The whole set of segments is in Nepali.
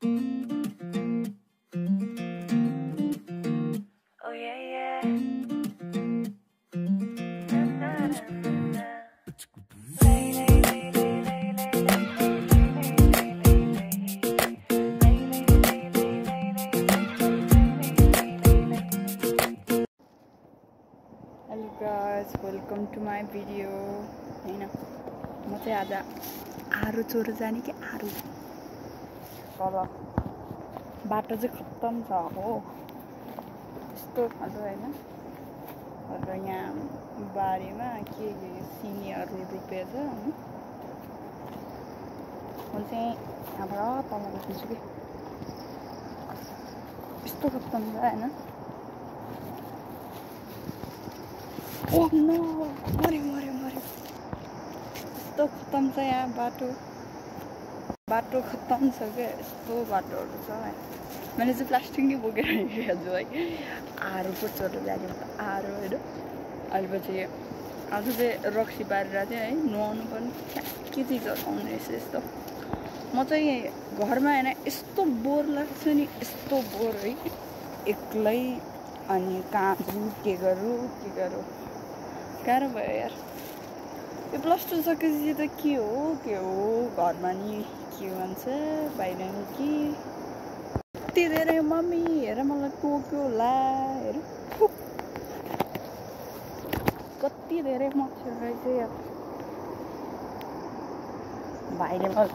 Oh yeah, yeah. Na, na, na, na, na. Lay, lay, lay, lay, lay, lay, lay, Hello guys, welcome to my video. हैन म चाहिँ आज आरु चोर जाने कि आरु तल बाटो चाहिँ खत्तम छ हो यस्तो खालको हैन र यहाँ बारीमा के सिमीहरू रोपेछ म चाहिँ यहाँबाट तल रोप्छु कि यस्तो खत्तम छ हैन Oh no! मरे यस्तो खत्तम छ यहाँ बाटो खत्तम छ क्या यस्तो बाटोहरू छ मैले चाहिँ प्लास्टिक नै बोकेर हिँडिरहेको छु है आरुको चोटो जाने आरु होइन अहिले पछि आज चाहिँ रक्सी पारेर चाहिँ है नुहाउनु पनि के चिज आउने रहेछ यस्तो म चाहिँ घरमा होइन यस्तो बोर लाग्छ नि यस्तो बोर है एक्लै अनि कहाँ जाऊँ के गरौँ गाह्रो भयो यार यो प्लस टू सकेपछि त के हो घरमा नि के भन्छ बाहिर नि कि कति धेरै मम्मी हेर मलाई टोक्यो होला हेर कति धेरै मच्छर रहेछ यार भाइले मलाई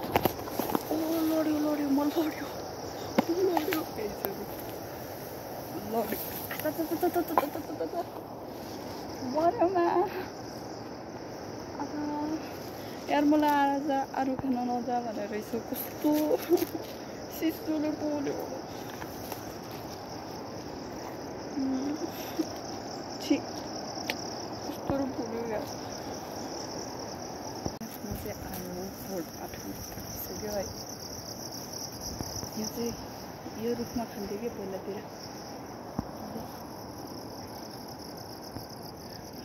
लड्यो म लड्यो मर्योमा यार मलाई आज आरु खान नजा भनेर रहेछ कस्तो सिस्टोले पोल्यो छि कस्तो पोल्यो यार म चाहिँ आरु फोल्ड पाठिसक्यो है यो चाहिँ यो रुखमा खान्थ्यो कि पहिलातिर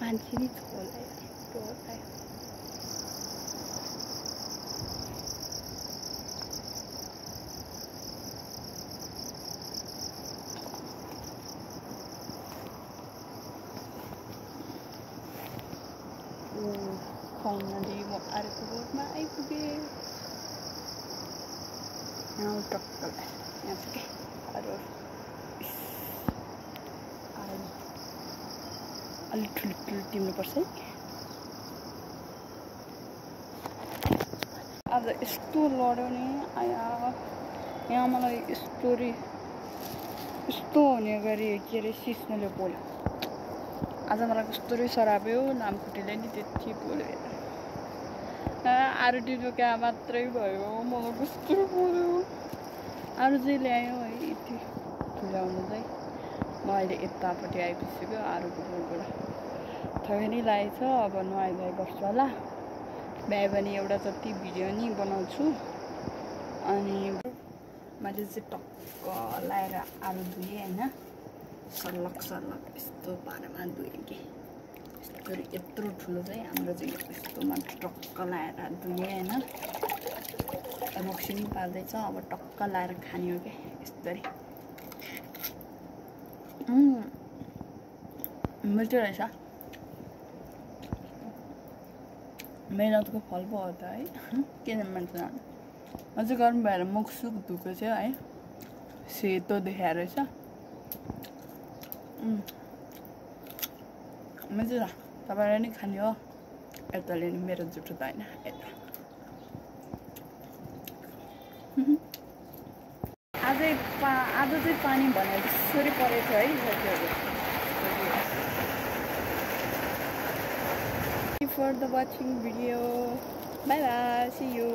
मान्छे नि होला यार फाइनली म आरुको बोटमा आइपुगेँ यहाँ टक्क यहाँ छ क्या आरु अलिक ठुलो टिप्नुपर्छ है आज यस्तो लड्यो नि आया यहाँ मलाई यस्तो हुने गरी के अरे सिस्नोले पोल्यो आज मलाई कस्तो सराप्यो लामखुट्टेले नि त्यति पोल्यो आरु टिप्यो क्या मात्रै भयो मलाई कस्तो पोल्यो आरु चाहिँ ल्यायो है यति ल्याउनु चाहिँ म अहिले यतापट्टि आइपुग्यो आरुको बोटबाट थकै नै लागेछ अब नुहाइ गर्छु होला भ्यायो भने एउटा जति भिडियो नि बनाउँछु अनि मैले चाहिँ टक्क लाएर आरु धुएँ होइन सल्लक यस्तो पारामा धुएँ कि यत्रो ठुलो चाहिँ हाम्रो चाहिँ यस्तोमा टक्क लाएर धुएँ होइन रक्सी पनि पाल्दैछ अब टक्क लाएर खाने हो क्या यस्तरी मिठो रहेछ मेहनतको फल पो हो त है किन मान्छे अझै गर्नु भएर मुख सुख धुएको थियो है सेतो देखाएर रहेछ मिठो छ तपाईँलाई नि खाने हो यताले नि मेरो जुठो त होइन यता आज चाहिँ पानी भने जसरी परेछ है साथीहरू for the watching video. Bye bye, see you.